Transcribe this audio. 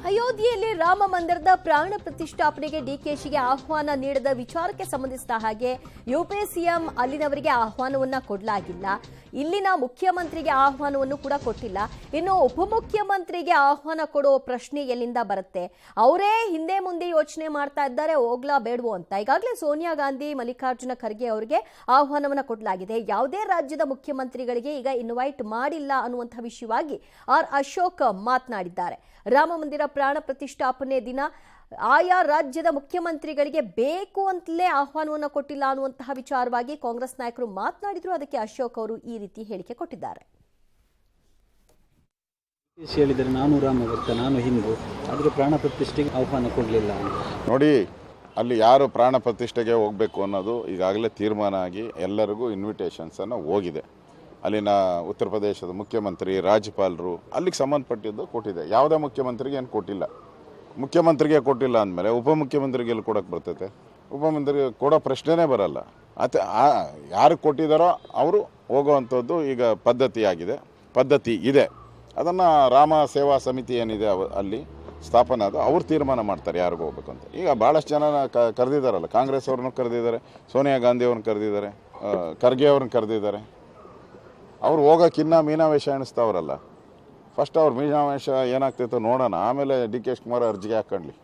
ಅಯೋಧ್ಯೆಯಲ್ಲಿ ರಾಮ ಮಂದಿರದ ಪ್ರಾಣ ಪ್ರತಿಷ್ಠಾಪನೆಗೆ ಡಿಕೆಶಿಗೆ ಆಹ್ವಾನ ನೀಡದ ವಿಚಾರಕ್ಕೆ ಸಂಬಂಧಿಸಿದ ಹಾಗೆ ಯುಪಿ ಸಿಎಂ ಅಲ್ಲಿನವರಿಗೆ ಆಹ್ವಾನವನ್ನ ಕೊಡಲಾಗಿಲ್ಲ. ಇಲ್ಲಿನ ಮುಖ್ಯಮಂತ್ರಿಗೆ ಆಹ್ವಾನವನ್ನು ಕೂಡ ಕೊಟ್ಟಿಲ್ಲ. ಇನ್ನು ಉಪಮುಖ್ಯಮಂತ್ರಿಗೆ ಆಹ್ವಾನ ಕೊಡೋ ಪ್ರಶ್ನೆ ಎಲ್ಲಿಂದ ಬರುತ್ತೆ? ಅವರೇ ಹಿಂದೆ ಮುಂದೆ ಯೋಚನೆ ಮಾಡ್ತಾ ಇದ್ದಾರೆ, ಹೋಗ್ಲಾ ಬೇಡವೋ ಅಂತ. ಈಗಾಗಲೇ ಸೋನಿಯಾ ಗಾಂಧಿ, ಮಲ್ಲಿಕಾರ್ಜುನ ಖರ್ಗೆ ಅವರಿಗೆ ಆಹ್ವಾನವನ್ನ ಕೊಡಲಾಗಿದೆ. ಯಾವುದೇ ರಾಜ್ಯದ ಮುಖ್ಯಮಂತ್ರಿಗಳಿಗೆ ಈಗ ಇನ್ವೈಟ್ ಮಾಡಿಲ್ಲ ಅನ್ನುವಂಥ ವಿಷಯವಾಗಿ ಆರ್ ಅಶೋಕ್ ಮಾತನಾಡಿದ್ದಾರೆ. ರಾಮ ಮಂದಿರ ಪ್ರಾಣ ಪ್ರತಿಷ್ಠಾಪನೆ ದಿನ ಆಯಾ ರಾಜ್ಯದ ಮುಖ್ಯಮಂತ್ರಿಗಳಿಗೆ ಬೇಕು ಅಂತಲೇ ಆಹ್ವಾನವನ್ನು ಕೊಟ್ಟಿಲ್ಲ ಅನ್ನುವಂತಹ ವಿಚಾರವಾಗಿ ಕಾಂಗ್ರೆಸ್ ನಾಯಕರು ಮಾತನಾಡಿದ್ರು. ಅದಕ್ಕೆ ಅಶೋಕ್ ಅವರು ಈ ರೀತಿ ಹೇಳಿಕೆ ಕೊಟ್ಟಿದ್ದಾರೆ. ಹೇಳಿದರೆ ನಾನು ರಾಮ ಭಕ್ತ, ನಾನು ಹಿಂದೂ, ಆದರೆ ಪ್ರಾಣ ಪ್ರತಿಷ್ಠೆಗೆ ಆಹ್ವಾನ ಕೊಡಲಿಲ್ಲ. ನೋಡಿ, ಅಲ್ಲಿ ಯಾರು ಪ್ರಾಣ ಪ್ರತಿಷ್ಠೆಗೆ ಹೋಗಬೇಕು ಅನ್ನೋದು ಈಗಾಗಲೇ ತೀರ್ಮಾನ ಆಗಿ ಎಲ್ಲರಿಗೂ ಇನ್ವಿಟೇಷನ್ಸನ್ನು ಹೋಗಿದೆ. ಅಲ್ಲಿನ ಉತ್ತರ ಪ್ರದೇಶದ ಮುಖ್ಯಮಂತ್ರಿ, ರಾಜ್ಯಪಾಲರು ಅಲ್ಲಿಗೆ ಸಂಬಂಧಪಟ್ಟಿದ್ದು ಕೊಟ್ಟಿದೆ. ಯಾವುದೇ ಮುಖ್ಯಮಂತ್ರಿಗೆ ಏನು ಕೊಟ್ಟಿಲ್ಲ. ಮುಖ್ಯಮಂತ್ರಿಗೆ ಕೊಟ್ಟಿಲ್ಲ ಅಂದಮೇಲೆ ಉಪಮುಖ್ಯಮಂತ್ರಿಗೆ ಎಲ್ಲಿ ಕೊಡೋಕ್ಕೆ ಬರ್ತೈತೆ? ಉಪಮಂತ್ರಿಗೆ ಕೊಡೋ ಪ್ರಶ್ನೆನೇ ಬರಲ್ಲ. ಯಾರಿಗೆ ಕೊಟ್ಟಿದ್ದಾರೋ ಅವರು ಹೋಗೋವಂಥದ್ದು ಈಗ ಪದ್ಧತಿ ಇದೆ. ಅದನ್ನು ರಾಮ ಸೇವಾ ಸಮಿತಿ ಏನಿದೆ ಅಲ್ಲಿ ಸ್ಥಾಪನೆ ಅದು ಅವ್ರು ತೀರ್ಮಾನ ಮಾಡ್ತಾರೆ ಯಾರಿಗೂ ಹೋಗ್ಬೇಕು ಅಂತ. ಈಗ ಭಾಳಷ್ಟು ಜನ ಕರೆದಿದ್ದಾರಲ್ಲ, ಕಾಂಗ್ರೆಸ್ ಅವ್ರನ್ನೂ ಕರೆದಿದ್ದಾರೆ, ಸೋನಿಯಾ ಗಾಂಧಿ ಅವ್ರನ್ನ ಕರೆದಿದ್ದಾರೆ, ಖರ್ಗೆ ಅವ್ರನ್ನ ಕರೆದಿದ್ದಾರೆ. ಅವ್ರು ಹೋಗೋಕ್ಕಿನ್ನ ಮೀನಾವೇಶ ಎಣಿಸ್ತಾವ್ರಲ್ಲ. ಫಸ್ಟ್ ಅವ್ರ ಮೀನಾವೇಶ ಏನಾಗ್ತೈತೋ ನೋಡೋಣ, ಆಮೇಲೆ ಡಿ ಕೆ ಶಿವಕುಮಾರ್ ಅರ್ಜಿಗೆ ಹಾಕ್ಕೊಳ್ಳಿ.